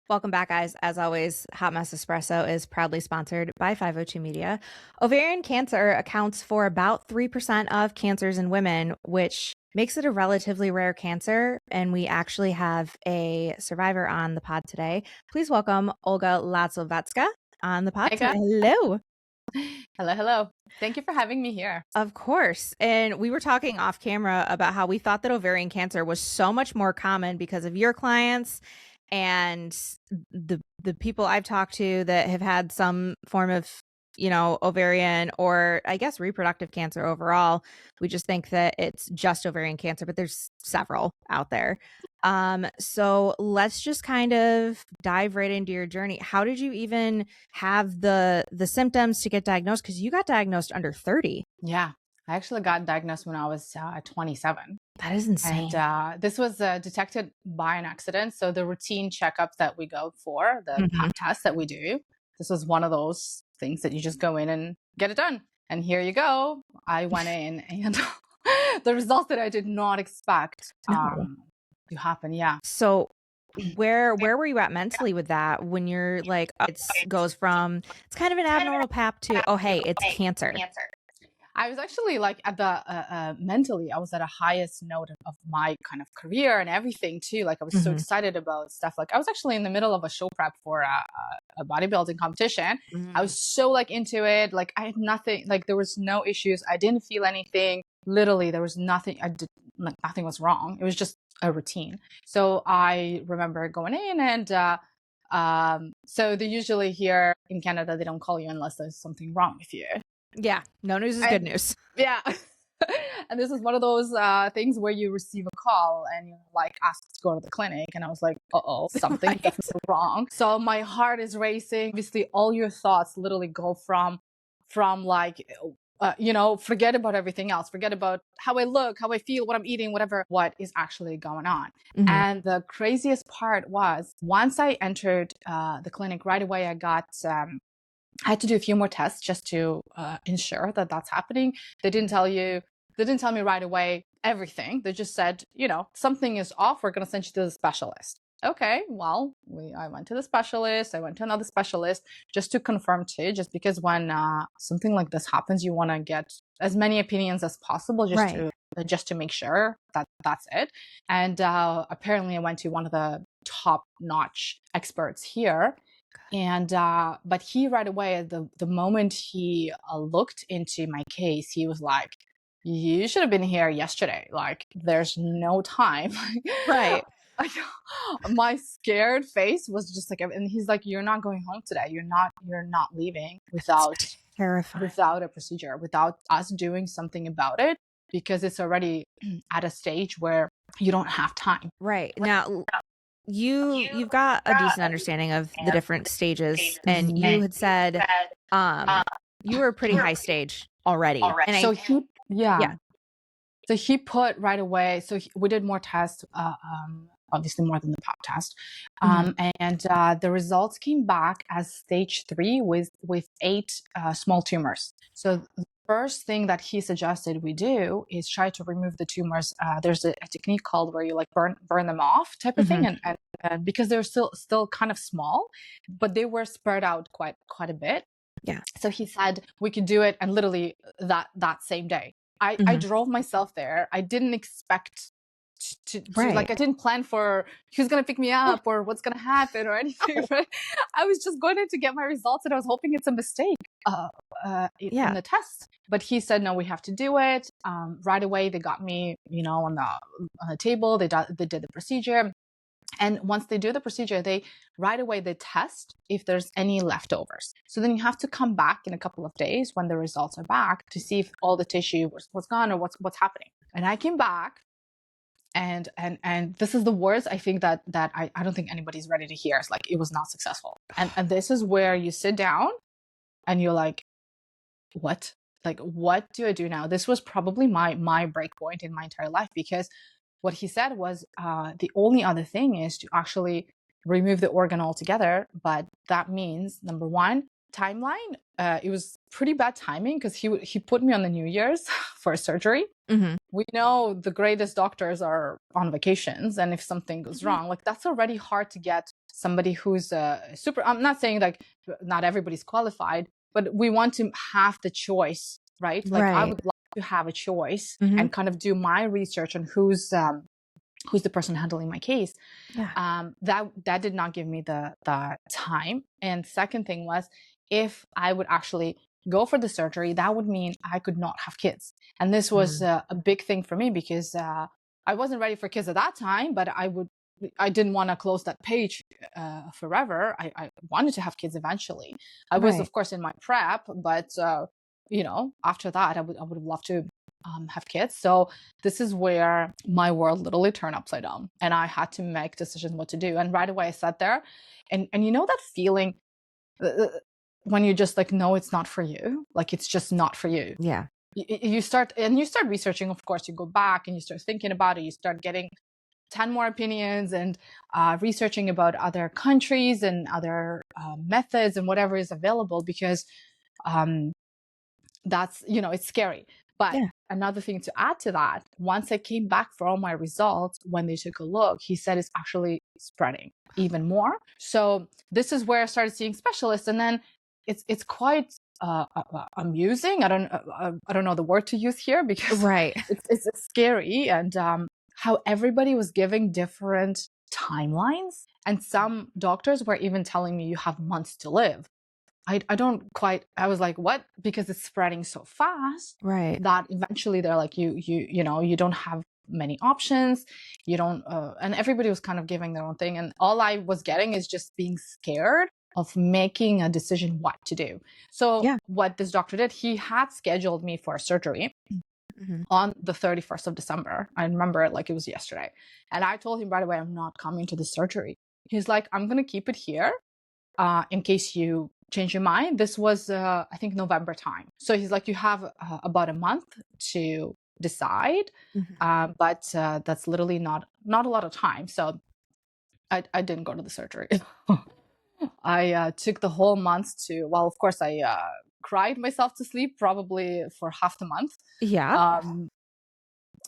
Welcome back, guys. As always, Hot Mess Espresso is proudly sponsored by 502 Media. Ovarian cancer accounts for about 3% of cancers in women, which makes it a relatively rare cancer. And we actually have a survivor on the pod today. Please welcome Olga Lastovetska on the pod Hey, today. guys. Hello. Hello. Thank you for having me here. Of course. And we were talking off camera about how we thought that ovarian cancer was so much more common because of your clients and the people I've talked to that have had some form of, ovarian or I guess reproductive cancer overall. We just think that it's just ovarian cancer, but there's several out there. So let's just kind of dive right into your journey. How did you even have the symptoms to get diagnosed? Because you got diagnosed under 30. Yeah, I actually got diagnosed when I was 27. That is insane. And this was detected by an accident. So the routine checkups that we go for, the pap test that we do, this was one of those things that you just go in and get it done. And here you go. I went in and the results that I did not expect to happen. Yeah. So where were you at mentally with that when you're like, it goes from it's kind of an abnormal pap to, oh, hey, it's cancer. I was actually like at the mentally, I was at a highest note of my kind of career and everything too. Like I was so excited about stuff. Like I was actually in the middle of a show prep for a bodybuilding competition. I was so like into it. Like I had nothing, like there was no issues. I didn't feel anything. Literally, there was nothing. Like nothing was wrong. It was just a routine. So I remember going in and so they usually here in Canada, they don't call you unless there's something wrong with you. Yeah, no news is good news. Yeah. And this is one of those things where you receive a call and you're like asked to go to the clinic. And I was like, something Right. is wrong. So my heart is racing. Obviously, all your thoughts literally go from like, forget about everything else. Forget about how I look, how I feel, what I'm eating, whatever, what is actually going on. And the craziest part was once I entered the clinic right away, I had to do a few more tests just to ensure that that's happening. They didn't tell me right away everything. They just said, something is off. We're going to send you to the specialist. Okay, well, I went to the specialist. I went to another specialist just to confirm too, just because when something like this happens, you want to get as many opinions as possible just to make sure that that's it. And apparently I went to one of the top-notch experts here. And but he right away, the moment he looked into my case, he was like, you should have been here yesterday. Like there's no time. Right. My scared face was just like, and he's like, you're not going home today. You're not leaving without a procedure, without us doing something about it, because it's already at a stage where you don't have time. Right. Now you've got a decent understanding of the different stages, and you had said you were a pretty high stage already. And so so he put right away, we did more tests, obviously more than the pap test, and the results came back as stage 3 with 8 small tumors. So first thing that he suggested we do is try to remove the tumors. There's a technique called where you like burn them off type of thing, and because they're still kind of small, but they were spread out quite a bit. Yeah. So he said we could do it, and literally that same day, I drove myself there. I didn't expect to like I didn't plan for who's gonna pick me up or what's gonna happen or anything. Right? I was just going in to get my results, and I was hoping it's a mistake in the test. But he said no, we have to do it right away. They got me, on the table. They did the procedure, and once they do the procedure, they test if there's any leftovers. So then you have to come back in a couple of days when the results are back to see if all the tissue was gone or what's happening. And I came back. And this is the words I think that I don't think anybody's ready to hear. It's like, it was not successful. And this is where you sit down and you're like, what? Like, what do I do now? This was probably my break point in my entire life, because what he said was the only other thing is to actually remove the organ altogether. But that means, number one, timeline. It was pretty bad timing because he put me on the New Year's for surgery. We know the greatest doctors are on vacations, and if something goes wrong, like that's already hard to get somebody who's super, I'm not saying like not everybody's qualified, but we want to have the choice, right? Like I would like to have a choice and kind of do my research on who's the person handling my case. That did not give me the time. And second thing was, if I would actually go for the surgery, that would mean I could not have kids. And this was a big thing for me, because I wasn't ready for kids at that time, but I didn't want to close that page forever. I wanted to have kids eventually. I was, of course, in my prep, but after that, I would have loved to have kids. So this is where my world literally turned upside down, and I had to make decisions what to do. And right away I sat there, and you know that feeling when you just like, no, it's not for you. Like, it's just not for you. Yeah. You start researching. Of course, you go back and you start thinking about it. You start getting 10 more opinions and researching about other countries and other methods and whatever is available, because that's, it's scary. But another thing to add to that, once I came back for all my results, when they took a look, he said it's actually spreading even more. So this is where I started seeing specialists, and then it's quite amusing. I don't know the word to use here, because it's scary, and how everybody was giving different timelines, and some doctors were even telling me you have months to live. I was like, what? Because it's spreading so fast, that eventually they're like, you don't have many options. You don't, and everybody was kind of giving their own thing. And all I was getting is just being scared of making a decision what to do. So what this doctor did, he had scheduled me for a surgery on the 31st of December. I remember it like it was yesterday. And I told him right away, I'm not coming to the surgery. He's like, I'm going to keep it here in case you change your mind. This was, I think, November time. So he's like, you have about a month to decide, but that's literally not a lot of time. So I didn't go to the surgery. I took the whole month to, well, of course, I cried myself to sleep probably for half the month.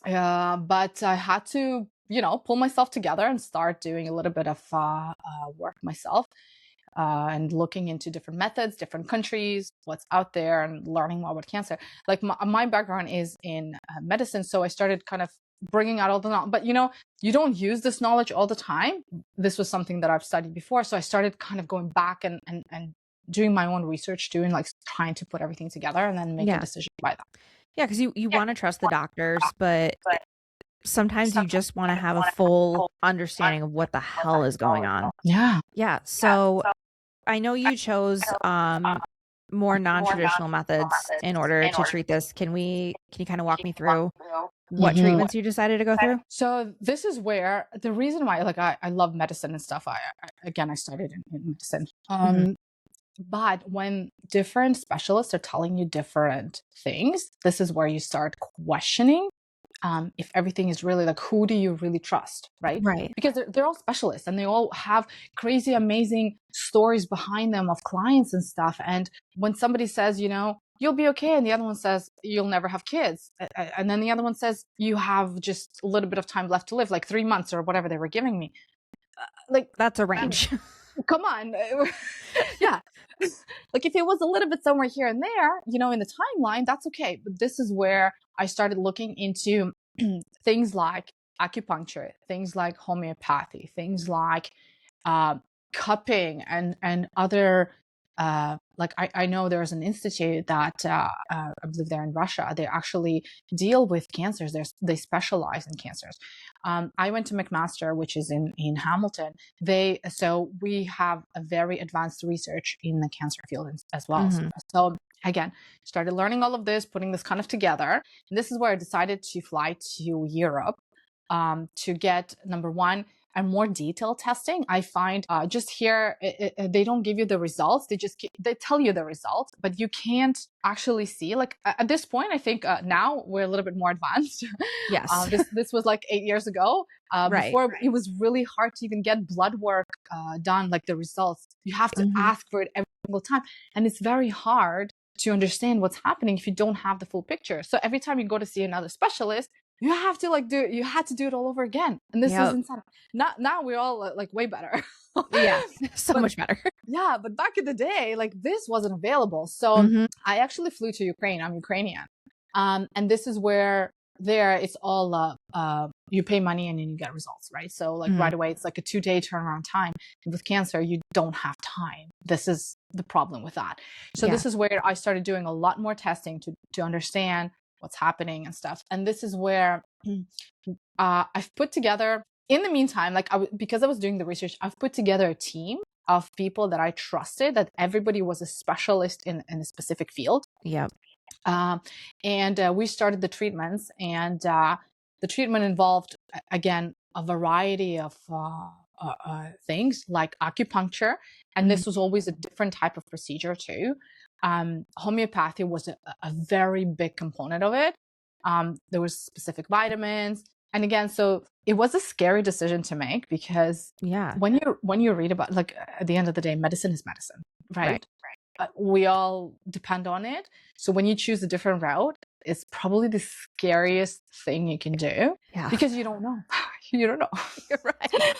But I had to, pull myself together and start doing a little bit of work myself. And looking into different methods, different countries, what's out there, and learning more about cancer. Like my background is in medicine, so I started kind of bringing out all the knowledge. But you don't use this knowledge all the time. This was something that I've studied before, so I started kind of going back and doing my own research, trying to put everything together and then make a decision by that. Yeah, because you want to trust the doctors, but sometimes you just want to have a full understanding of what the hell is going on. Yeah. So I know you chose more non-traditional methods in order to treat this. Can you kind of walk me through what treatments you decided to go through? So this is where the reason why, like, I love medicine and stuff. I studied in medicine. But when different specialists are telling you different things, this is where you start questioning if everything is really, like, who do you really trust, right? Because they're all specialists, and they all have crazy, amazing stories behind them of clients and stuff. And when somebody says, you'll be okay, and the other one says, you'll never have kids, and then the other one says, you have just a little bit of time left to live, like 3 months or whatever they were giving me. Like, that's a range. Come on. Yeah. Like, if it was a little bit somewhere here and there, in the timeline, that's okay. But this is where I started looking into things like acupuncture, things like homeopathy, things like cupping, and other, like, I know there's an institute that I believe they're in Russia. They actually deal with cancers. They specialize in cancers. I went to McMaster, which is in Hamilton. So we have a very advanced research in the cancer field as well. So again, started learning all of this, putting this kind of together. And this is where I decided to fly to Europe to get, number one, and more detailed testing. I find just here, they don't give you the results. They tell you the results, but you can't actually see. Like, at this point, I think now we're a little bit more advanced. Yes. This was like 8 years ago. Before, it was really hard to even get blood work done, like the results. You have to ask for it every single time. And it's very hard to understand what's happening if you don't have the full picture. So every time you go to see another specialist, you have to like you had to do it all over again. And this is insane. Now we're all like way better. Yeah, so much better. Yeah, but back in the day, like this wasn't available. So I actually flew to Ukraine. I'm Ukrainian. And this is where there it's all you pay money and then you get results, right? So like right away, it's like a 2-day turnaround time. And with cancer, you don't have time. This is the problem with that. So this is where I started doing a lot more testing to understand what's happening and stuff. And this is where I've put together, in the meantime, like because I was doing the research, I've put together a team of people that I trusted, that everybody was a specialist in a specific field. Yep. And we started the treatments, and the treatment involved, again, a variety of things like acupuncture, and this was always a different type of procedure too. Homeopathy was a very big component of it. There was specific vitamins, and again, so it was a scary decision to make, because when you read about, like, at the end of the day, medicine is medicine, right? We all depend on it. So when you choose a different route, it's probably the scariest thing you can do, because you don't know. You don't know. You're right.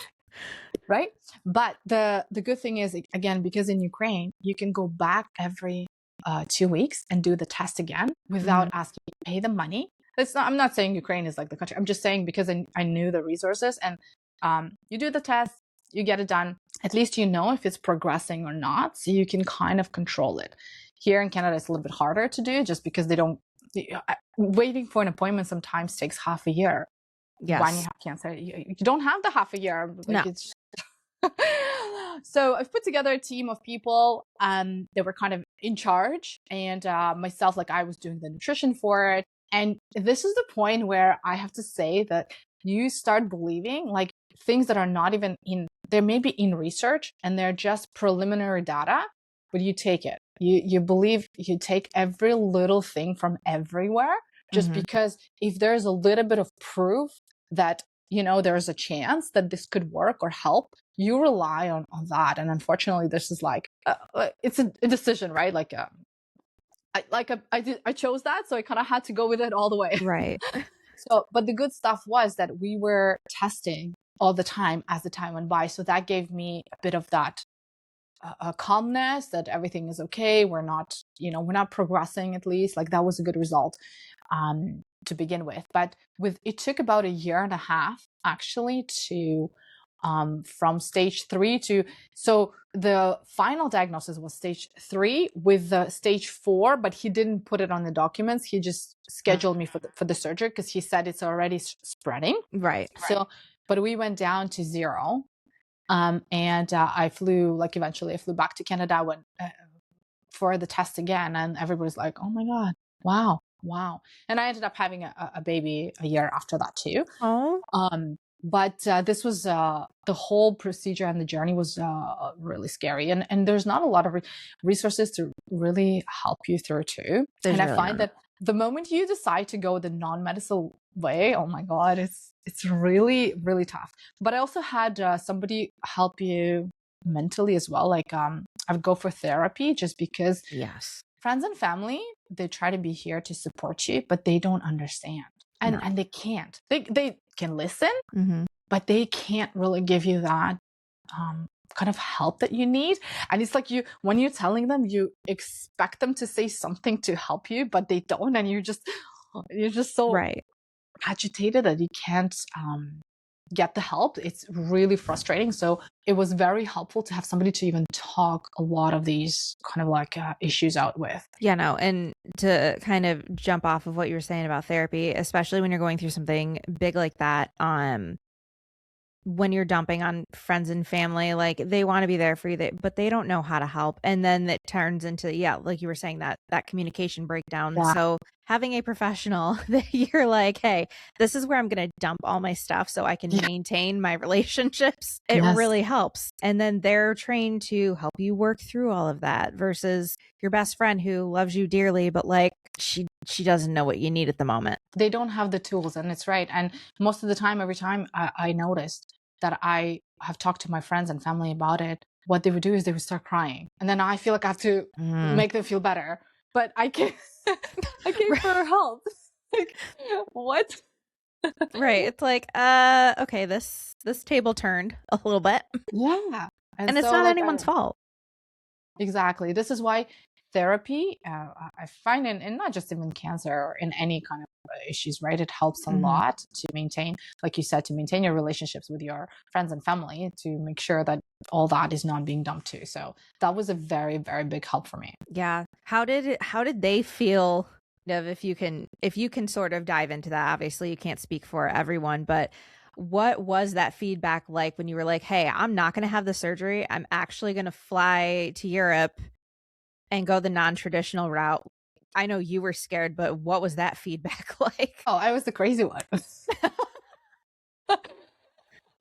Right? But the good thing is, again, because in Ukraine, you can go back every 2 weeks and do the test again without asking to pay the money. I'm not saying Ukraine is like the country. I'm just saying because I knew the resources, and you do the test, you get it done. At least you know if it's progressing or not, so you can kind of control it. Here in Canada, it's a little bit harder to do, just because waiting for an appointment sometimes takes half a year. Yes. When you have cancer, you don't have the half a year. No. So I've put together a team of people that were kind of in charge, and myself, like, I was doing the nutrition for it. And this is the point where I have to say that you start believing, like, things that are not even they may be in research and they're just preliminary data, but you take it. You believe, you take every little thing from everywhere, just because if there's a little bit of proof that, there's a chance that this could work or help, you rely on that. And unfortunately, this is like, it's a decision, right? Like, I chose that, so I kind of had to go with it all the way. Right. So, but the good stuff was that we were testing all the time as the time went by. So that gave me a bit of that calmness, that everything is okay. We're not progressing, at least. Like, that was a good result to begin with. But it took about 1.5 years actually to from stage 3 to, so the final diagnosis was stage 3 with the stage 4, but he didn't put it on the documents. He just scheduled me for the surgery, because he said it's already spreading. Right. So, but we went down to 0. And I flew, like, eventually I flew back to Canada for the test again, and everybody's like, oh my God, wow. And I ended up having a baby 1 year after that too. Oh. But this was the whole procedure, and the journey was really scary. And there's not a lot of resources to really help you through too. There's and really I find not. that the moment you decide to go the non-medical way, oh my God, it's really, really tough. But I also had somebody help you mentally as well. Like, I would go for therapy, just because friends and family, they try to be here to support you, but they don't understand. And they can't. They can listen, but they can't really give you that kind of help that you need. And it's like, when you're telling them, you expect them to say something to help you, but they don't, and you're just so agitated that you can't get the help. It's really frustrating. So it was very helpful to have somebody to even talk a lot of these kind of like issues out with. Yeah, no. And to kind of jump off of what you were saying about therapy, especially when you're going through something big like that, when you're dumping on friends and family, like, they want to be there for you, but they don't know how to help. And then it turns into, like you were saying, that communication breakdown. Yeah. So having a professional that you're like, hey, this is where I'm going to dump all my stuff so I can maintain my relationships, it really helps. And then they're trained to help you work through all of that, versus your best friend who loves you dearly, but like, she doesn't know what you need at the moment. They don't have the tools, and it's right. And most of the time, every time I noticed that I have talked to my friends and family about it, what they would do is they would start crying. And then I feel like I have to make them feel better. But I can't, I came for help. Like, what? Right. It's like, okay, this table turned a little bit. Yeah. And And it's so not like anyone's fault. exactly. This is why therapy, I find in not just even cancer or in any kind of issues, right? It helps a lot to maintain, like you said, to maintain your relationships with your friends and family, to make sure that all that is not being dumped too. So that was a very, very big help for me. Yeah. How did they feel, Nev, if you can sort of dive into that? Obviously you can't speak for everyone, but what was that feedback like when you were like, hey, I'm not going to have the surgery. I'm actually going to fly to Europe and go the non-traditional route. I know you were scared, but what was that feedback like? Oh, I was the crazy one.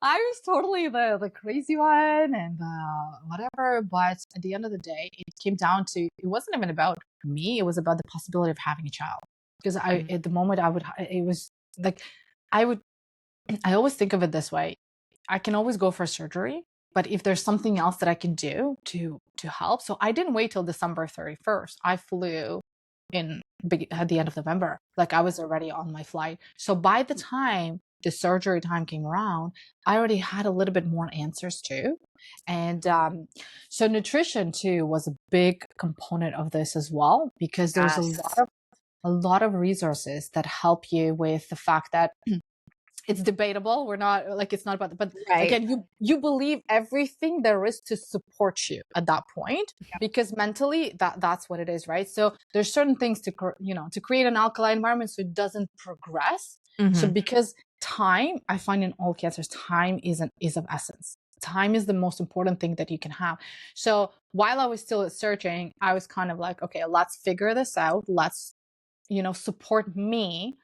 I was totally the crazy one and whatever. But at the end of the day, it came down to, it wasn't even about me. It was about the possibility of having a child. Because at the moment it was like, I would, I always think of it this way. I can always go for surgery, but if there's something else that I can do to help. So I didn't wait till December 31st. I flew in at the end of November. Like I was already on my flight. So by the time the surgery time came around, I already had a little bit more answers too. And so nutrition too was a big component of this as well, because there's a lot of resources that help you with the fact that it's debatable. We're not like, it's not about, but Right. again, you believe everything there is to support you at that point, because mentally that's what it is, right? So there's certain things to, to create an alkaline environment so it doesn't progress. So because time, I find in all cancers, time is of essence. Time is the most important thing that you can have. So while I was still searching, I was kind of like, okay, let's figure this out. Let's, support me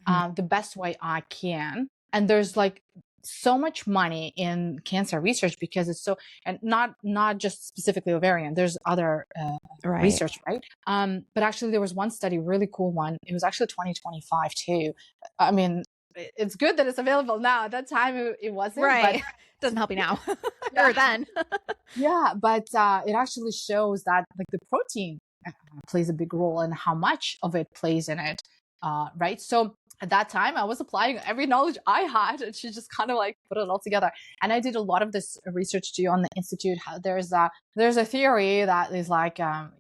the best way I can. And there's like so much money in cancer research because it's so, and not just specifically ovarian. There's other Right. research, right? But actually, there was one study, really cool one. It was actually 2025 too. I mean, it's good that it's available now. At that time, it wasn't. Right. But doesn't help you now or then. yeah, but it actually shows that like the protein plays a big role and how much of it plays in it, right? So at that time, I was applying every knowledge I had, and she just kind of like put it all together. And I did a lot of this research too on the institute. How there's a theory that is like the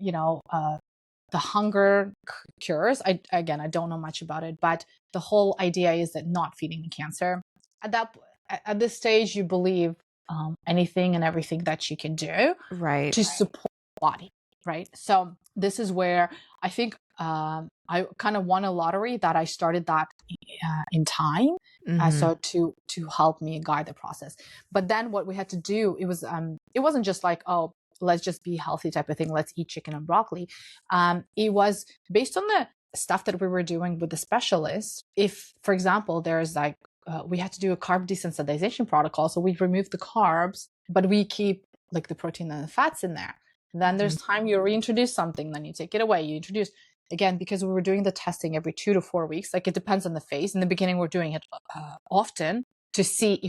hunger cures. I don't know much about it, but the whole idea is that not feeding the cancer. At this stage, you believe anything and everything that you can do to support the body, right? So this is where I think I kind of won a lottery that I started that in time, so to help me guide the process. But then what we had to do, it wasn't just like, oh, let's just be healthy type of thing, let's eat chicken and broccoli. It was based on the stuff that we were doing with the specialists. If, for example, there's like we had to do a carb desensitization protocol, so we remove the carbs, but we keep like the protein and the fats in there. Then there's time you reintroduce something, then you take it away, you introduce again, because we were doing the testing every 2 to 4 weeks. Like it depends on the phase. In the beginning, we're doing it often to see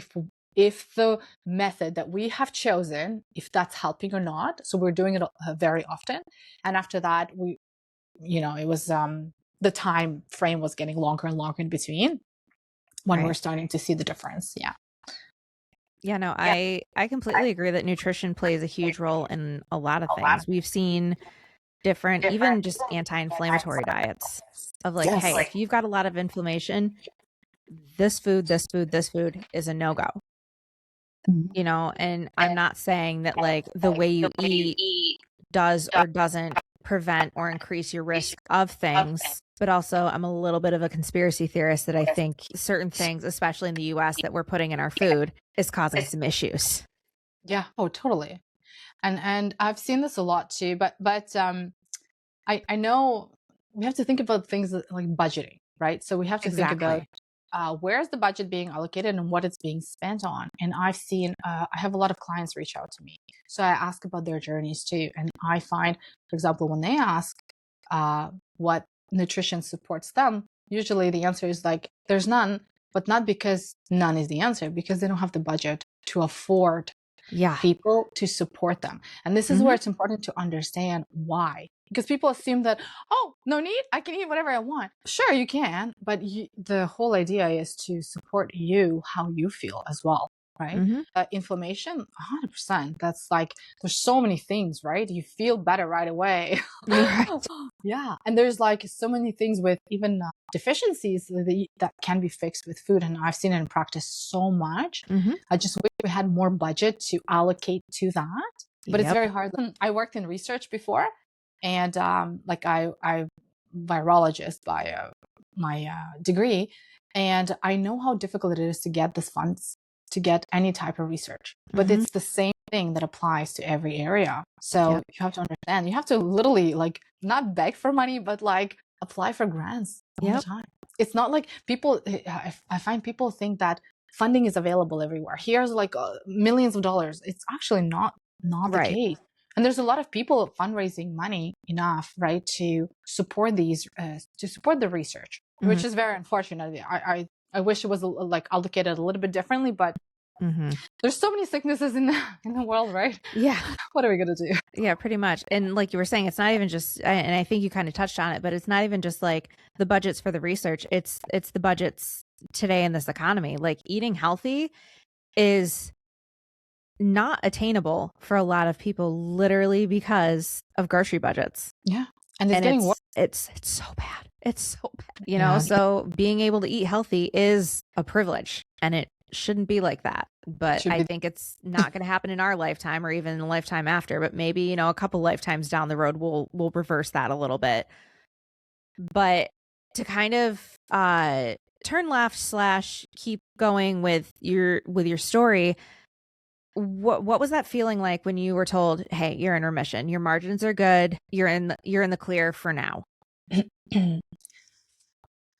if the method that we have chosen, if that's helping or not. So we're doing it very often. And after that, it was the time frame was getting longer and longer in between when we're starting to see the difference. Yeah. Yeah, no, I completely agree that nutrition plays a huge role in a lot of things. We've seen different, even just anti-inflammatory diets of like, hey, if you've got a lot of inflammation, this food is a no-go. And I'm not saying that like the way you eat does or doesn't prevent or increase your risk of things, but also I'm a little bit of a conspiracy theorist that I think certain things, especially in the US, that we're putting in our food is causing some issues. Yeah. Oh, totally. And I've seen this a lot too, but I know we have to think about things like budgeting, right? So we have to think about where's the budget being allocated and what it's being spent on. And I've seen, I have a lot of clients reach out to me. So I ask about their journeys too. And I find, for example, when they ask what nutrition supports them, usually the answer is like, there's none, but not because none is the answer, because they don't have the budget to afford people to support them. And this is where it's important to understand why. Because people assume that, oh, no need, I can eat whatever I want. Sure, you can, but the whole idea is to support you, how you feel as well, right? Inflammation, 100%. That's like, there's so many things, right? You feel better right away. Right. Yeah. And there's like so many things with even deficiencies that can be fixed with food. And I've seen it in practice so much. I just wish we had more budget to allocate to that. But it's very hard. I worked in research before. And like I virologist by my degree, and I know how difficult it is to get this funds to get any type of research. But it's the same thing that applies to every area. So you have to understand. You have to literally like not beg for money, but like apply for grants all the time. It's not like people. I find people think that funding is available everywhere. Here's like millions of dollars. It's actually not the case. And there's a lot of people fundraising money enough, right, to support these, to support the research, which is very unfortunate. I wish it was like allocated a little bit differently, but there's so many sicknesses in the world, right? Yeah. What are we gonna do? Yeah, pretty much. And like you were saying, it's not even just, and I think you kind of touched on it, but it's not even just like the budgets for the research. It's the budgets today in this economy. Like eating healthy is not attainable for a lot of people, literally because of grocery budgets. Yeah. And it's getting worse. It's so bad. It's so bad, you know? So being able to eat healthy is a privilege, and it shouldn't be like that. But I think it's not going to happen in our lifetime or even in the lifetime after, but maybe, you know, a couple lifetimes down the road, we'll reverse that a little bit. But to kind of turn left / keep going with your story, what was that feeling like when you were told, hey, you're in remission, your margins are good, you're in the clear for now?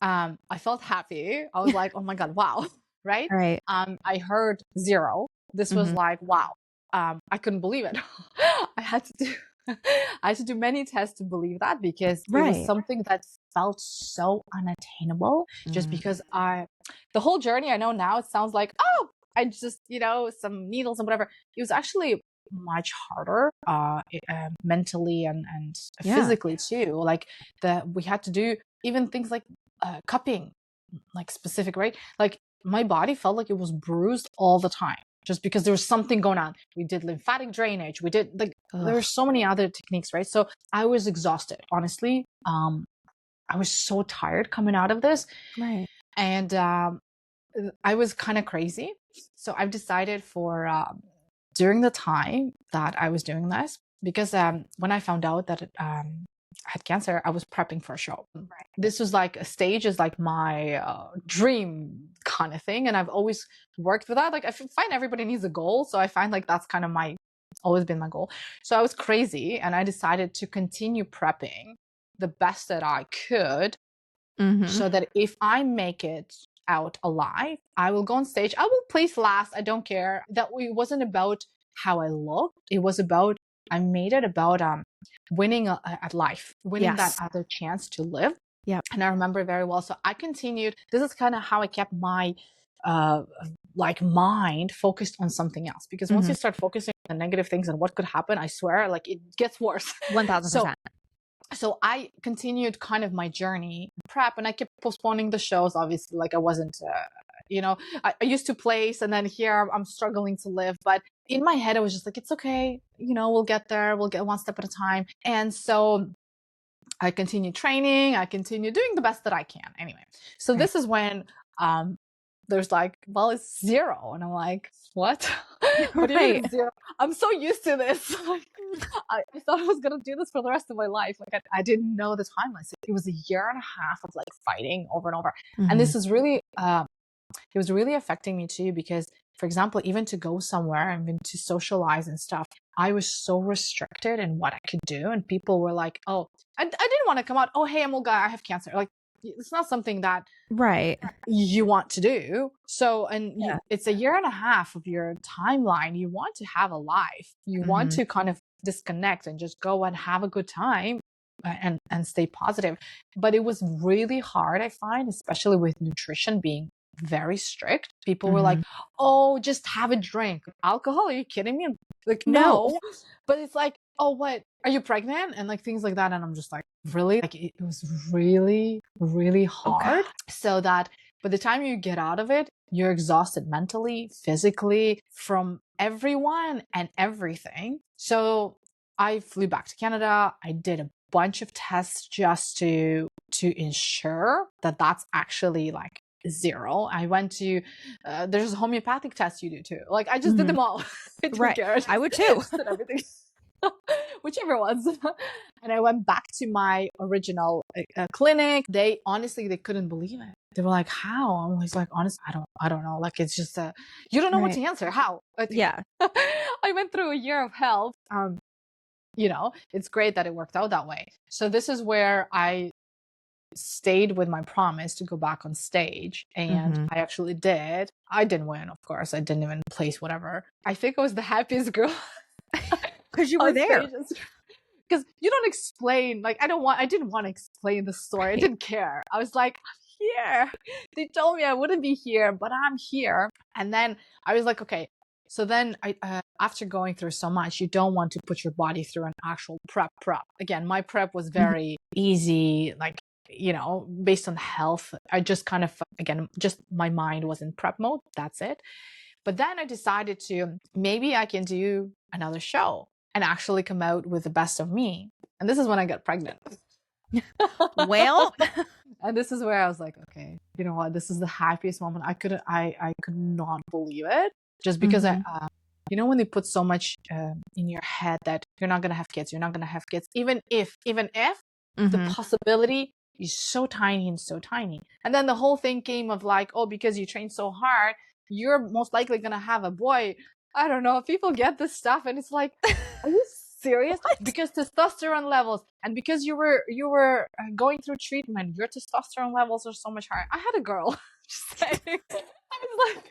I felt happy. I was like, oh my God, wow. Right. I heard 0. This was like, wow. I couldn't believe it. I had to do many tests to believe that, because it was something that felt so unattainable, just because the whole journey, I know now it sounds like, oh, I just, you know, some needles and whatever. It was actually much harder, mentally and physically too. Like we had to do even things like cupping, like specific, right? Like my body felt like it was bruised all the time, just because there was something going on. We did lymphatic drainage. We did like, there were so many other techniques, right? So I was exhausted, honestly. I was so tired coming out of this. Right. And I was kind of crazy. So I've decided for during the time that I was doing this, because when I found out that I had cancer, I was prepping for a show. This was like a stage is like my dream kind of thing. And I've always worked with that. Like I find everybody needs a goal. So I find like that's kind of always been my goal. So I was crazy, and I decided to continue prepping the best that I could, so that if I make it out alive, I will go on stage. I will place last. I don't care. That it wasn't about how I looked. It was about, I made it about winning at life, winning that other chance to live. Yeah. And I remember very well. So I continued. This is kind of how I kept my like mind focused on something else, because once you start focusing on negative things and what could happen, I swear, like it gets worse. 1000%. So I continued kind of my journey prep, and I kept postponing the shows. Obviously, like I wasn't, you know, I used to place, and then here I'm struggling to live. But in my head, I was just like, it's okay. You know, we'll get there. We'll get one step at a time. And so I continued training. I continued doing the best that I can. Anyway, so this is when there's like, well, it's 0. And I'm like, what? What do you mean 0? I'm so used to this. Like, I thought I was going to do this for the rest of my life. Like I didn't know the timeline. So it was a year and a half of like fighting over and over. And this is really, it was really affecting me too, because for example, even to go somewhere and even to socialize and stuff, I was so restricted in what I could do. And people were like, oh, I didn't want to come out. Oh, hey, I'm Olga, I have cancer. Like, it's not something that you want to do. So, and it's a year and a half of your timeline. You want to have a life. You want to kind of disconnect and just go and have a good time and stay positive. But it was really hard, I find, especially with nutrition being very strict. People were like, oh, just have a drink. Alcohol? Are you kidding me? Like, no. But it's like, oh, what? Are you pregnant? And like things like that. And I'm just like, really? Like it was really, really hard. So that by the time you get out of it, you're exhausted mentally, physically, from everyone and everything. So I flew back to Canada. I did a bunch of tests just to ensure that that's actually like zero. I went to there's a homeopathic test you do too. Like I just did them all. I didn't care. I would too. Just did everything. Whichever ones. And I went back to my original clinic. They honestly, they couldn't believe it. They were like, how? I'm always like, honestly, I don't know. Like, it's just you don't know what to answer. How? Yeah. I went through a year of health. You know, it's great that it worked out that way. So this is where I stayed with my promise to go back on stage, and I actually did. I didn't win, of course. I didn't even place whatever. I think I was the happiest girl because you were there. Because you don't explain, like I didn't want to explain the story. I didn't care. I was like, I'm here. They told me I wouldn't be here, but I'm here. And then I was like, okay. So then I after going through so much, you don't want to put your body through an actual prep. Again, my prep was very easy, like, you know, based on health. I just kind of, again, just my mind was in prep mode. That's it. But then I decided to, maybe I can do another show and actually come out with the best of me. And this is when I got pregnant. Well, and this is where I was like, okay, you know what? This is the happiest moment. I could not believe it, just because you know, when they put so much in your head that you're not going to have kids, even if the possibility is so tiny and so tiny. And then the whole thing came of like, oh, because you train so hard, you're most likely going to have a boy. I don't know. People get this stuff and it's like, are you serious? Because testosterone levels, and because you were going through treatment, your testosterone levels are so much higher. I had a girl. Just saying. I was like,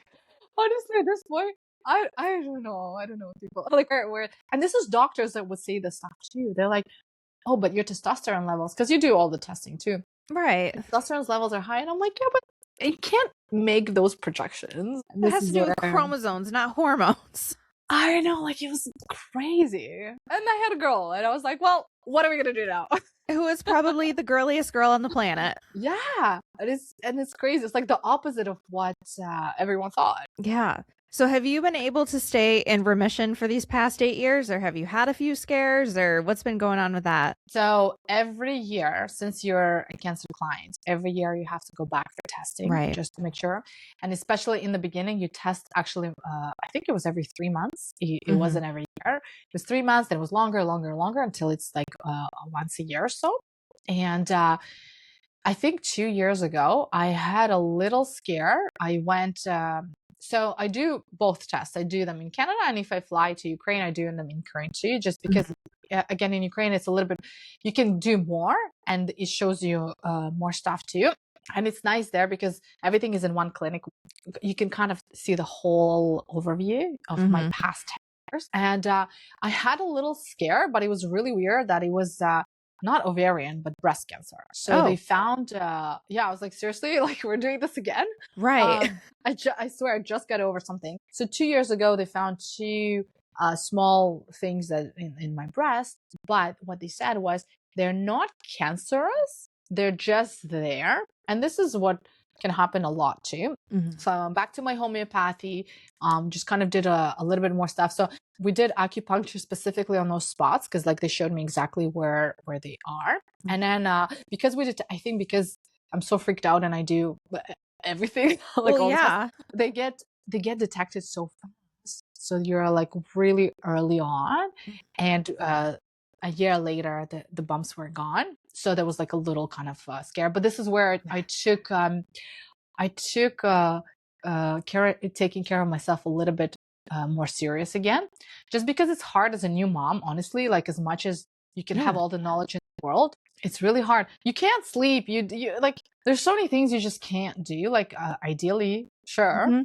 honestly, at this point, I don't know. I don't know people like where and this is doctors that would say this stuff too. They're like, oh, but your testosterone levels, because you do all the testing too. Right. Testosterone levels are high. And I'm like, yeah, but you can't make those projections. It has to do with chromosomes, not hormones. I know, like, it was crazy. And I had a girl, and I was like, well, what are we going to do now? Who is probably the girliest girl on the planet. Yeah. It's crazy. It's like the opposite of what everyone thought. Yeah. So have you been able to stay in remission for these past 8 years, or have you had a few scares, or what's been going on with that? So every year, since you're a cancer client, every year you have to go back for testing, right, just to make sure. And especially in the beginning, you test actually, I think it was every 3 months. It wasn't every year. It was 3 months, then it was longer until it's like once a year or so. And I think 2 years ago, I had a little scare. I went... So I do both tests. I do them in Canada, and if I fly to Ukraine, I do them in Ukraine too, just because, again, in Ukraine, it's a little bit, you can do more, and it shows you more stuff too. And it's nice there because everything is in one clinic. You can kind of see the whole overview of my past years. And I had a little scare, but it was really weird that it was not ovarian, but breast cancer. So they found, I was like, seriously, like, we're doing this again? Right. I swear, I just got over something. So 2 years ago, they found 2 small things that in my breast, but what they said was they're not cancerous. They're just there. And this is what can happen a lot too. So I'm back to my homeopathy, just kind of did a little bit more stuff. So we did acupuncture specifically on those spots, because like they showed me exactly where they are. And then because we did, I think because I'm so freaked out and I do everything, like all the they get detected so fast. So you're like really early on, and a year later the bumps were gone. So there was like a little kind of scare. But this is where I took taking care of myself a little bit more serious again, just because it's hard as a new mom, honestly. Like, as much as you can have all the knowledge in the world, it's really hard. You can't sleep. You like, there's so many things you just can't do. Like, ideally, sure.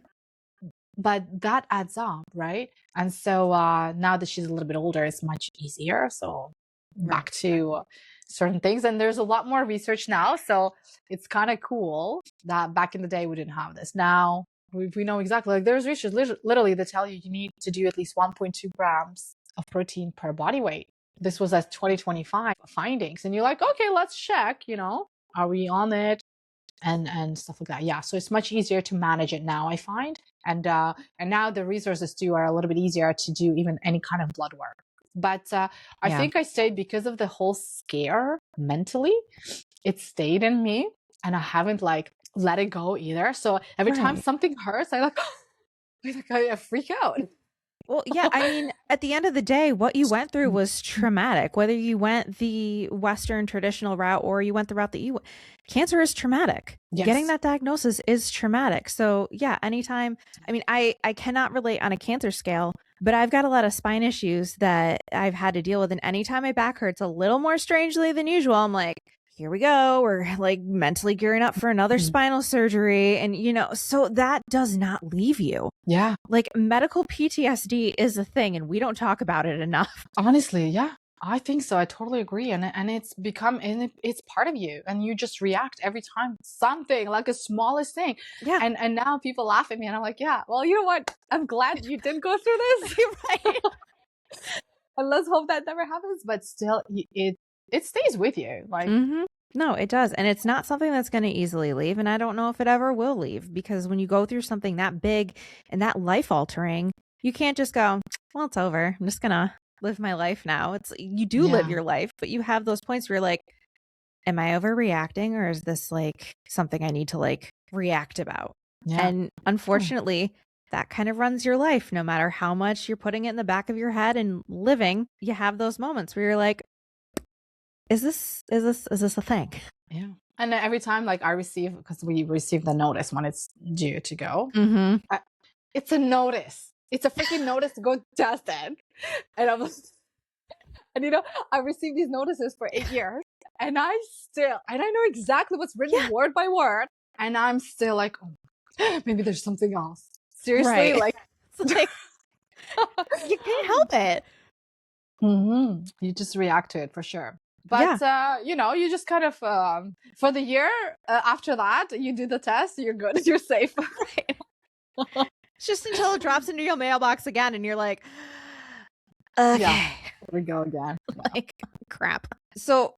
But that adds up, right? And so now that she's a little bit older, it's much easier. So back to certain things. And there's a lot more research now. So it's kind of cool that back in the day, we didn't have this. Now we know exactly. Like there's research literally that tell you need to do at least 1.2 grams of protein per body weight. This was a 2025 findings, and you're like, okay, let's check. Are we on it? And stuff like that. Yeah, so it's much easier to manage it now, I find, and now the resources too are a little bit easier to do even any kind of blood work. But I think I stayed because of the whole scare mentally. It stayed in me, and I haven't like let it go either. So every time something hurts, I freak out. Well, yeah, I mean, at the end of the day, what you went through was traumatic. Whether you went the Western traditional route or you went the route that you went, cancer is traumatic. Yes. Getting that diagnosis is traumatic. So yeah, anytime, I mean, I cannot relate on a cancer scale, but I've got a lot of spine issues that I've had to deal with. And anytime my back hurts a little more strangely than usual, I'm like, here we go. We're like mentally gearing up for another spinal surgery. And, so that does not leave you. Yeah. Like medical PTSD is a thing and we don't talk about it enough. Honestly, yeah. I think so. I totally agree. And it's become, and it's part of you, and you just react every time something like the smallest thing. Yeah. And now people laugh at me and I'm like, yeah, well, you know what? I'm glad you did go through this. Right. And let's hope that never happens. But still, it stays with you. Like, No, it does. And it's not something that's going to easily leave. And I don't know if it ever will leave, because when you go through something that big and that life altering, you can't just go, well, it's over. I'm just going to live my life now. You do live your life, but you have those points where you're like, am I overreacting, or is this like something I need to like react about? Yeah. And unfortunately, that kind of runs your life. No matter how much you're putting it in the back of your head and living, you have those moments where you're like, is this a thing? Yeah. And every time like I receive, because we receive the notice when it's due to go, it's a notice. It's a freaking notice to go test it. And I received these notices for 8 years, and I know exactly what's written word by word, and I'm still like, oh, maybe there's something else. Seriously, like you can't help it. You just react to it for sure. But, you just kind of, for the year after that, you do the test, you're good, you're safe. Right. It's just until it drops into your mailbox again and you're like, okay. Yeah, here we go again. Like, crap. So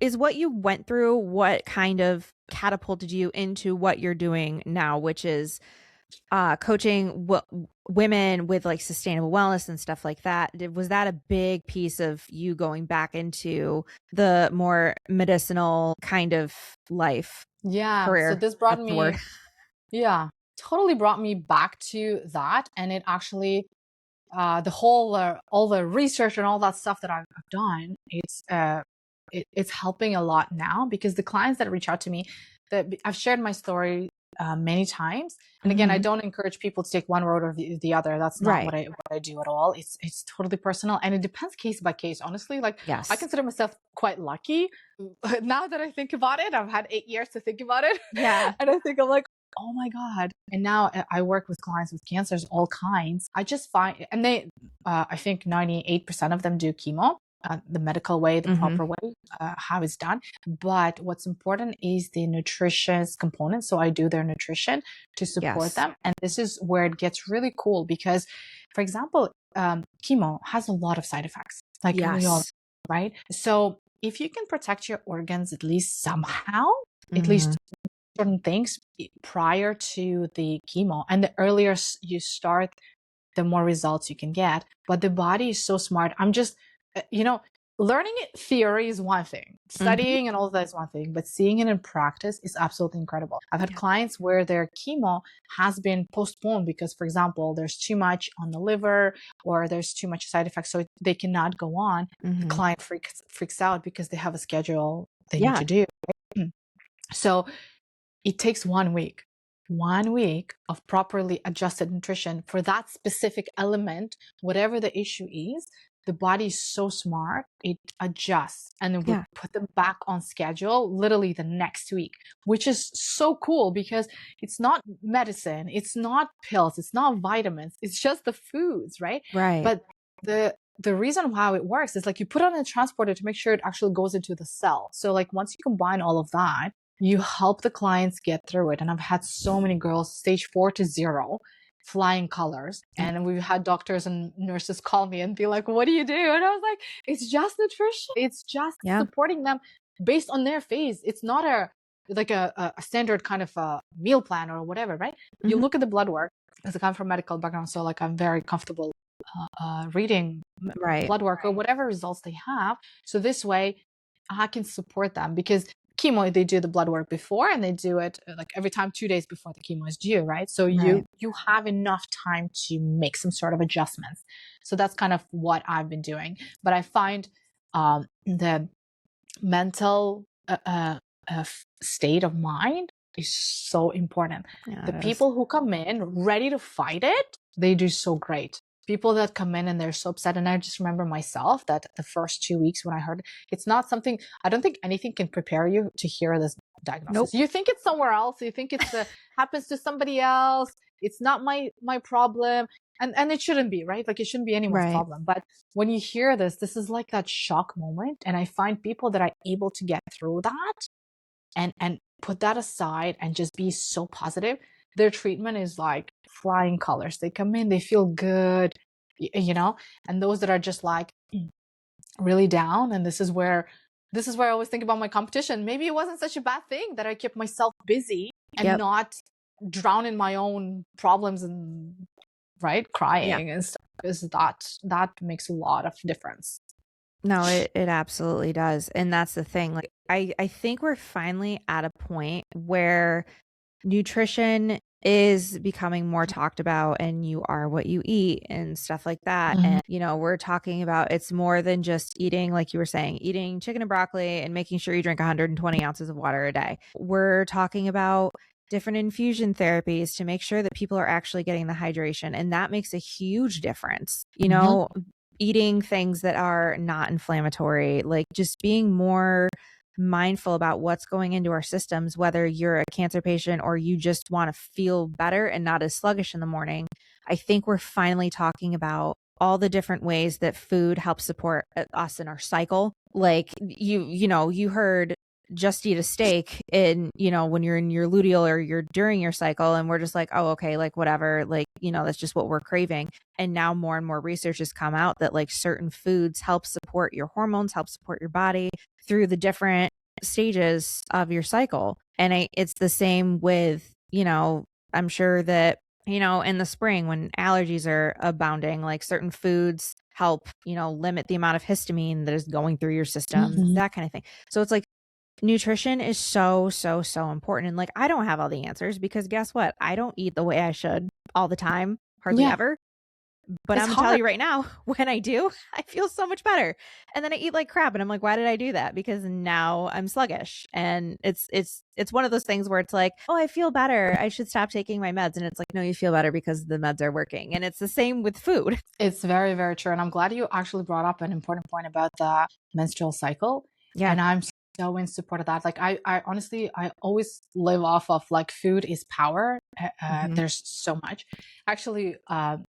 is what you went through what kind of catapulted you into what you're doing now, which is coaching women with like sustainable wellness and stuff like that? Was that a big piece of you going back into the more medicinal kind of life? Yeah. Career? So this brought me, totally brought me back to that. And it actually, the whole, all the research and all that stuff that I've done, it's helping a lot now, because the clients that reach out to me, that I've shared my story many times. And again, I don't encourage people to take one road or the other. That's not what I do at all. It's totally personal, and it depends case by case, honestly. Like, I consider myself quite lucky. Now that I think about it, I've had 8 years to think about it. Yeah. And I think I'm like, oh my God. And now I work with clients with cancers, all kinds. I just find, and they, I think 98% of them do chemo. The medical way, the proper way, how it's done. But what's important is the nutritious component. So I do their nutrition to support them. And this is where it gets really cool, because, for example, chemo has a lot of side effects, like we all, right? So if you can protect your organs at least somehow, at least certain things prior to the chemo, and the earlier you start, the more results you can get. But the body is so smart. I'm just, learning it theory is one thing, studying and all of that is one thing, but seeing it in practice is absolutely incredible. I've had clients where their chemo has been postponed because, for example, there's too much on the liver or there's too much side effects, so they cannot go on. The client freaks out because they have a schedule they need to do. So it takes 1 week. 1 week of properly adjusted nutrition for that specific element, whatever the issue is. The body is so smart, it adjusts, and then we put them back on schedule literally the next week, which is so cool, because it's not medicine, it's not pills, it's not vitamins, it's just the foods, right? Right. But the reason how it works is like you put it on a transporter to make sure it actually goes into the cell. So like once you combine all of that, you help the clients get through it. And I've had so many girls stage 4 to 0, flying colors. And we've had doctors and nurses call me and be like, what do you do? And I was like, it's just nutrition. It's just supporting them based on their phase. It's not a standard kind of a meal plan or whatever, right? You look at the blood work, because I come from medical background, so like I'm very comfortable reading blood work or whatever results they have. So this way I can support them, because chemo, they do the blood work before, and they do it like every time 2 days before the chemo is due, right? So you have enough time to make some sort of adjustments. So that's kind of what I've been doing. But I find the mental state of mind is so important. The people who come in ready to fight it, they do so great. People that come in and they're so upset, and I just remember myself that the first 2 weeks when I heard, it's not something, I don't think anything can prepare you to hear this diagnosis. You think it's somewhere else, you think it's happens to somebody else, it's not my problem, and it shouldn't be, right? Like, it shouldn't be anyone's problem. But when you hear this is like that shock moment. And I find people that are able to get through that and put that aside and just be so positive, their treatment is like flying colors. They come in, they feel good, you know. And those that are just like really down, and this is where I always think about my competition. Maybe it wasn't such a bad thing that I kept myself busy and not drown in my own problems and crying and stuff, because that makes a lot of difference. No, it absolutely does. And that's the thing. Like, I think we're finally at a point where nutrition is becoming more talked about, and you are what you eat and stuff like that. And, you know, we're talking about, it's more than just eating, like you were saying, eating chicken and broccoli and making sure you drink 120 ounces of water a day. We're talking about different infusion therapies to make sure that people are actually getting the hydration. And that makes a huge difference. You know, eating things that are not inflammatory, like just being more mindful about what's going into our systems, whether you're a cancer patient or you just want to feel better and not as sluggish in the morning. I think we're finally talking about all the different ways that food helps support us in our cycle. Like you heard just eat a steak in, you know, when you're in your luteal or you're during your cycle, and we're just like, oh, okay, like whatever, like, you know, that's just what we're craving. And now more and more research has come out that like certain foods help support your hormones, help support your body through the different stages of your cycle. And it's the same with, you know, I'm sure that, you know, in the spring when allergies are abounding, like certain foods help, you know, limit the amount of histamine that is going through your system, that kind of thing. So it's like, nutrition is so important. And like, I don't have all the answers, because guess what? I don't eat the way I should all the time, hardly ever. But I'm gonna tell you right now, when I do, I feel so much better. And then I eat like crap, and I'm like, why did I do that? Because now I'm sluggish. And it's one of those things where it's like, oh, I feel better, I should stop taking my meds. And it's like, no, you feel better because the meds are working. And it's the same with food. It's very, very true. And I'm glad you actually brought up an important point about the menstrual cycle. And I'm so in support of that. Like, I honestly, I always live off of like, food is power. There's so much actually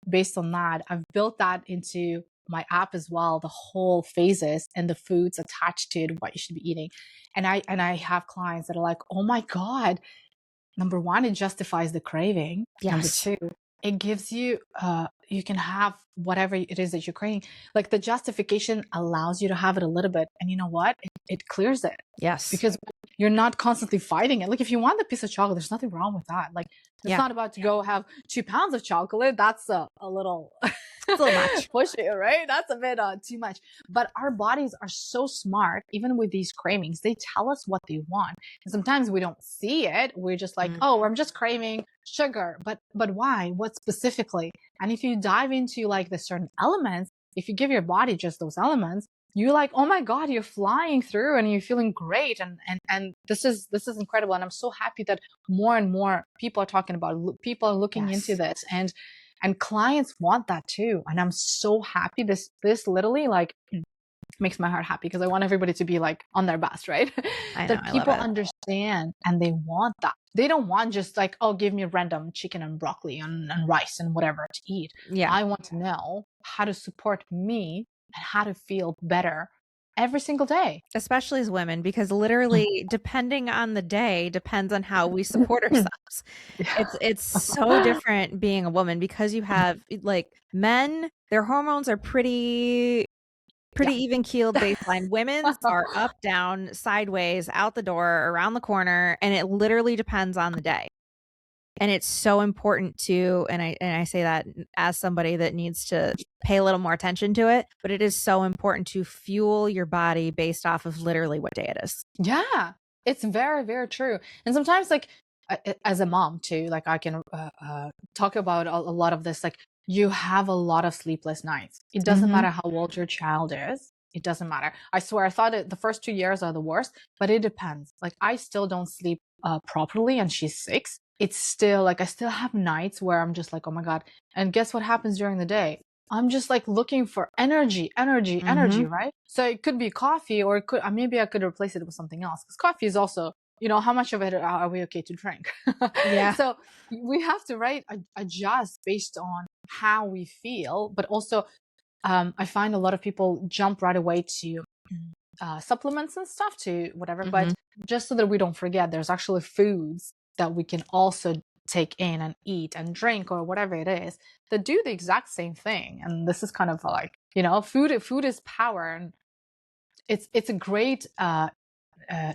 based on that. I've built that into my app as well, the whole phases and the foods attached to it, what you should be eating. And I have clients that are like, oh my God, number one, it justifies the craving. Number two, it gives you you can have whatever it is that you're craving. Like, the justification allows you to have it a little bit, and you know what, it clears it. Because you're not constantly fighting it. Like, if you want the piece of chocolate, there's nothing wrong with that. Like, it's not about to go have 2 pounds of chocolate. That's a little it's a little much. Pushy, right? That's a bit too much. But our bodies are so smart, even with these cravings. They tell us what they want. And sometimes we don't see it. We're just like, oh, I'm just craving sugar. But why? What specifically? And if you dive into like the certain elements, if you give your body just those elements, you're like, oh my God, you're flying through and you're feeling great. And this is incredible. And I'm so happy that more and more people are talking about, people are looking into this, and clients want that too. And I'm so happy. This literally like makes my heart happy, because I want everybody to be like on their best, right? I know, that people understand and they want that. They don't want just like, oh, give me random chicken and broccoli and rice and whatever to eat. I want to know how to support me and how to feel better every single day. Especially as women, because literally depending on the day depends on how we support ourselves. It's so different being a woman because you have like men, their hormones are pretty even keeled baseline. Women's are up, down, sideways, out the door, around the corner, and it literally depends on the day. And it's so important to, and I say that as somebody that needs to pay a little more attention to it, but it is so important to fuel your body based off of literally what day it is. Yeah, it's very, very true. And sometimes, like, as a mom too, like I can talk about a lot of this. Like, you have a lot of sleepless nights. It doesn't matter how old your child is. It doesn't matter. I swear, I thought the first 2 years are the worst, but it depends. Like, I still don't sleep properly, and she's 6. It's still like I still have nights where I'm just like, oh my God. And guess what happens during the day? I'm just like looking for energy, right? So it could be coffee, or it could maybe I could replace it with something else, because coffee is also, how much of it are we okay to drink? Yeah. So we have to adjust based on how we feel, but also I find a lot of people jump right away to supplements and stuff, to whatever, but just so that we don't forget, there's actually foods that we can also take in and eat and drink, or whatever it is, that do the exact same thing. And this is kind of like, food is power, and it's a great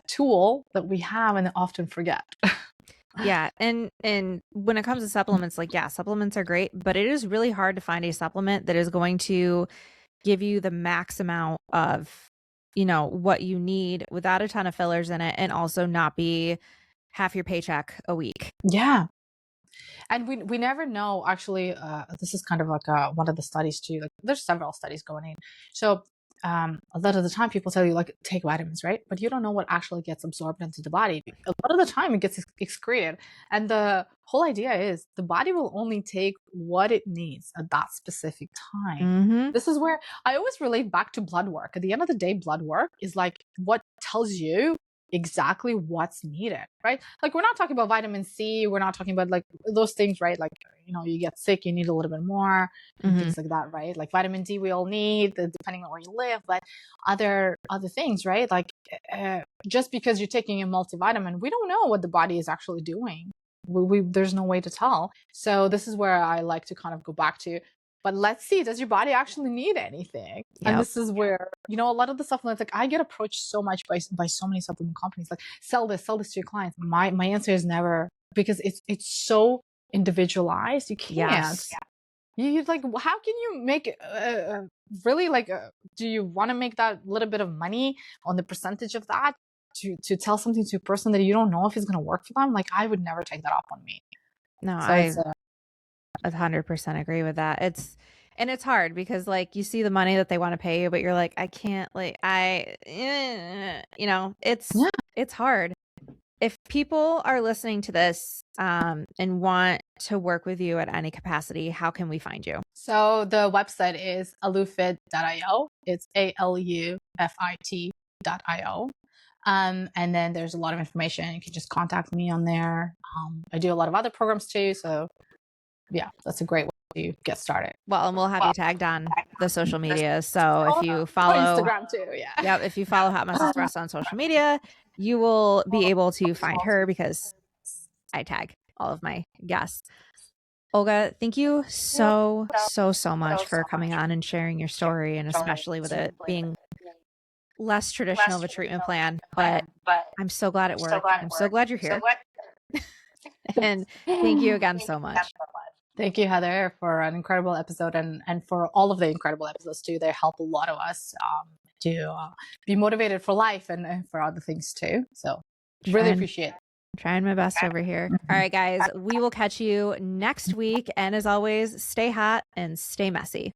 tool that we have and often forget. Yeah, and when it comes to supplements, like, yeah, supplements are great, but it is really hard to find a supplement that is going to give you the max amount of, what you need without a ton of fillers in it, and also not be half your paycheck a week. Yeah. And we never know, actually. This is kind of like one of the studies too. Like, there's several studies going in. So a lot of the time people tell you, like, take vitamins, right? But you don't know what actually gets absorbed into the body. A lot of the time it gets excreted. And the whole idea is the body will only take what it needs at that specific time. This is where I always relate back to blood work. At the end of the day, blood work is like what tells you exactly what's needed, right? Like, we're not talking about vitamin C, we're not talking about like those things, right? Like, you get sick, you need a little bit more, and things like that, right? Like vitamin D we all need, depending on where you live, but other things, right? Like just because you're taking a multivitamin, we don't know what the body is actually doing. There's no way to tell. So this is where I like to kind of go back to, but let's see, does your body actually need anything? And this is where, a lot of the supplements, like, I get approached so much by so many supplement companies, like, sell this to your clients. My answer is never, because it's so individualized. You can't. Yes. You like, how can you make really, like, do you want to make that little bit of money on the percentage of that to tell something to a person that you don't know if it's going to work for them? Like, I would never take that up on me. No, so I 100% agree with that. It's hard because, like, you see the money that they want to pay you, but you're like, I can't, like, it's hard. If people are listening to this and want to work with you at any capacity, how can we find you? So the website is alufit.io. It's ALUFIT.io. And then there's a lot of information. You can just contact me on there. I do a lot of other programs too. So yeah, that's a great way to get started. Well, and we'll have you tagged on the social media. So if you follow Instagram too, yeah. Yep, if you follow Hot Mess Espresso on social media, you will be able to find her because I tag all of my guests. Olga, thank you so much for coming on and sharing your story, and especially with it being less traditional of a treatment plan. But I'm so glad it worked. I'm so glad you're here. And thank you again so much. Thank you, Heather, for an incredible episode, and for all of the incredible episodes too. They help a lot of us to be motivated for life and for other things too. So really appreciate it. I'm trying my best over here. All right, guys, we will catch you next week. And as always, stay hot and stay messy.